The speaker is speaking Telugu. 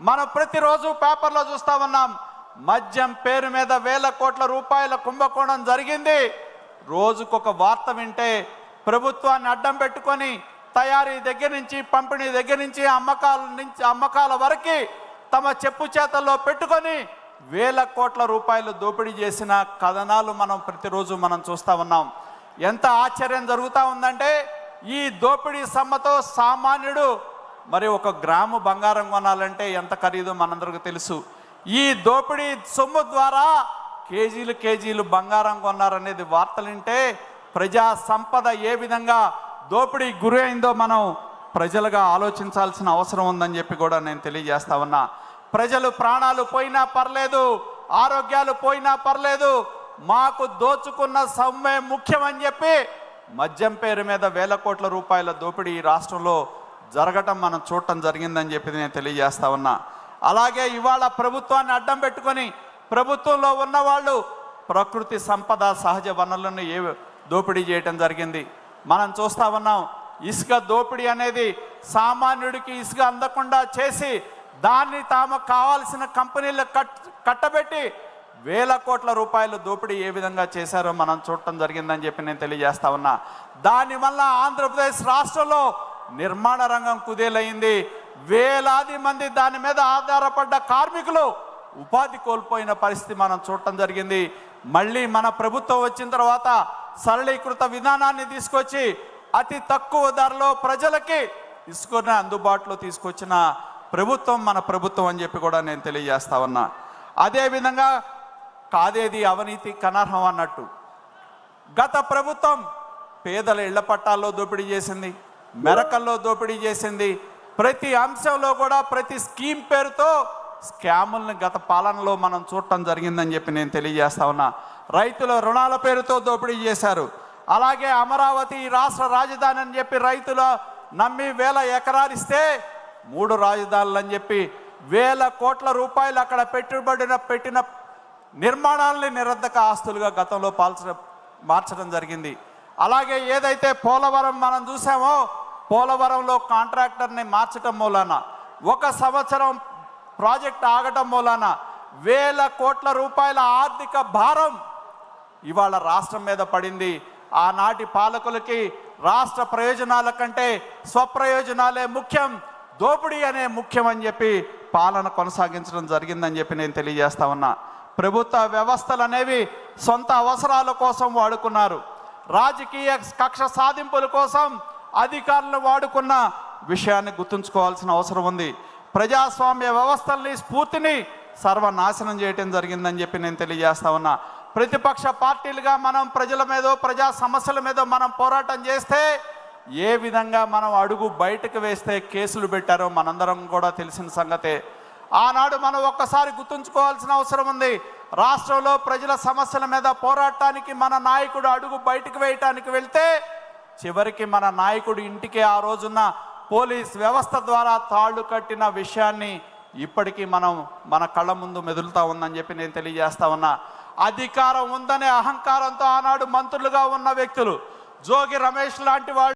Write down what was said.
మనం ప్రతిరోజు పేపర్లో చూస్తా ఉన్నాం. మద్యం పేరు మీద వేల కోట్ల రూపాయల కుంభకోణం జరిగింది. రోజుకొక వార్త వింటే ప్రభుత్వాన్ని అడ్డం పెట్టుకొని తయారీ దగ్గర నుంచి పంపిణీ దగ్గర నుంచి అమ్మకాల వరకు తమ చెప్పు చేతల్లో పెట్టుకొని వేల కోట్ల రూపాయలు దోపిడీ చేసిన కథనాలు మనం ప్రతిరోజు మనం చూస్తూ ఉన్నాం. ఎంత ఆశ్చర్యం జరుగుతూ ఉందంటే ఈ దోపిడీ సమ్మతో సామాన్యుడు మరి ఒక గ్రాము బంగారం కొనాలంటే ఎంత ఖరీదో మనందరికీ తెలుసు. ఈ దోపిడీ సొమ్ము ద్వారా కేజీలు బంగారం కొన్నారనేది వార్తలుంటే ప్రజా సంపద ఏ విధంగా దోపిడీ గురి అయిందో మనం ప్రజలుగా ఆలోచించాల్సిన అవసరం ఉందని చెప్పి కూడా నేను తెలియజేస్తా ఉన్నా. ప్రజలు ప్రాణాలు పోయినా పర్లేదు, ఆరోగ్యాలు పోయినా పర్లేదు, మాకు దోచుకున్న సొమ్మే ముఖ్యమని చెప్పి మద్యం పేరు మీద వేల కోట్ల రూపాయల దోపిడీ ఈ రాష్ట్రంలో జరగటం మనం చూడటం జరిగిందని చెప్పి నేను తెలియజేస్తా ఉన్నా. అలాగే ఇవాళ ప్రభుత్వాన్ని అడ్డం పెట్టుకొని ప్రభుత్వంలో ఉన్నవాళ్ళు ప్రకృతి సంపద సహజ వనరులను దోపిడీ చేయటం జరిగింది. మనం చూస్తూ ఉన్నాం. ఇసుక దోపిడీ అనేది సామాన్యుడికి ఇసుక అందకుండా చేసి దాన్ని తాము కావాల్సిన కంపెనీలకు కట్టబెట్టి వేల కోట్ల రూపాయలు దోపిడీ ఏ విధంగా చేశారో మనం చూడటం జరిగిందని చెప్పి నేను తెలియజేస్తా ఉన్నా. దానివల్ల ఆంధ్రప్రదేశ్ రాష్ట్రంలో నిర్మాణ రంగం కుదేలైంది. వేలాది మంది దాని మీద ఆధారపడ్డ కార్మికులు ఉపాధి కోల్పోయిన పరిస్థితి మనం చూడటం జరిగింది. మళ్ళీ మన ప్రభుత్వం వచ్చిన తర్వాత సరళీకృత విధానాన్ని తీసుకొచ్చి అతి తక్కువ ధరలో ప్రజలకి ఇసుకని అందుబాటులో తీసుకొచ్చిన ప్రభుత్వం మన ప్రభుత్వం అని చెప్పి కూడా నేను తెలియజేస్తా ఉన్నా. అదేవిధంగా కాదేది అవినీతి కనర్హం అన్నట్టు గత ప్రభుత్వం పేదల ఇళ్ల పట్టాల్లో దోపిడీ చేసింది, మెరకల్లో దోపిడీ చేసింది. ప్రతి అంశంలో కూడా ప్రతి స్కీమ్ పేరుతో స్కాములను గత పాలనలో మనం చూడటం జరిగిందని చెప్పి నేను తెలియజేస్తా ఉన్నా. రైతుల రుణాల పేరుతో దోపిడీ చేశారు. అలాగే అమరావతి రాష్ట్ర రాజధాని అని చెప్పి రైతులు నమ్మి వేల ఎకరాలు ఇస్తే 3 రాజధానులు అని చెప్పి వేల కోట్ల రూపాయలు అక్కడ పెట్టిన నిర్మాణాలని నిరర్ధక ఆస్తులుగా గతంలో మార్చడం జరిగింది. అలాగే ఏదైతే పోలవరం మనం చూసామో పోలవరంలో కాంట్రాక్టర్ని మార్చడం మూలాన 1 సంవత్సరం ప్రాజెక్ట్ ఆగటం మూలాన వేల కోట్ల రూపాయల ఆర్థిక భారం ఇవాళ రాష్ట్రం మీద పడింది. ఆనాటి పాలకులకి రాష్ట్ర ప్రయోజనాల కంటే స్వప్రయోజనాలే ముఖ్యం, దోపిడీ అనే ముఖ్యం అని చెప్పి పాలన కొనసాగించడం జరిగిందని చెప్పి నేను తెలియజేస్తా ఉన్నా. ప్రభుత్వ వ్యవస్థలు అనేవి సొంత అవసరాల కోసం వాడుకున్నారు. రాజకీయ కక్ష సాధింపుల కోసం అధికారులు వాడుకున్న విషయాన్ని గుర్తుంచుకోవాల్సిన అవసరం ఉంది. ప్రజాస్వామ్య వ్యవస్థల్ని స్ఫూర్తిని సర్వనాశనం చేయటం జరిగిందని చెప్పి నేను తెలియజేస్తా ఉన్నా. ప్రతిపక్ష పార్టీలుగా మనం ప్రజల మీదో ప్రజా సమస్యల మీద మనం పోరాటం చేస్తే ఏ విధంగా మనం అడుగు బయటకు వేస్తే కేసులు పెట్టారో మనందరం కూడా తెలిసిన సంగతే. ఆనాడు మనం ఒక్కసారి గుర్తుంచుకోవాల్సిన అవసరం ఉంది. రాష్ట్రంలో ప్రజల సమస్యల మీద పోరాటానికి మన నాయకుడు అడుగు బయటకు వేయటానికి వెళ్తే చివరికి మన నాయకుడు ఇంటికే ఆ రోజున్న పోలీస్ వ్యవస్థ ద్వారా తాళ్లు కట్టిన విషయాన్ని ఇప్పటికీ మన కళ్ళ ముందు మెదులుతా ఉందని చెప్పి నేను తెలియజేస్తా ఉన్నా. అధికారం ఉందనే అహంకారంతో ఆనాడు మంత్రులుగా ఉన్న వ్యక్తులు జోగి రమేష్ లాంటి వాళ్ళు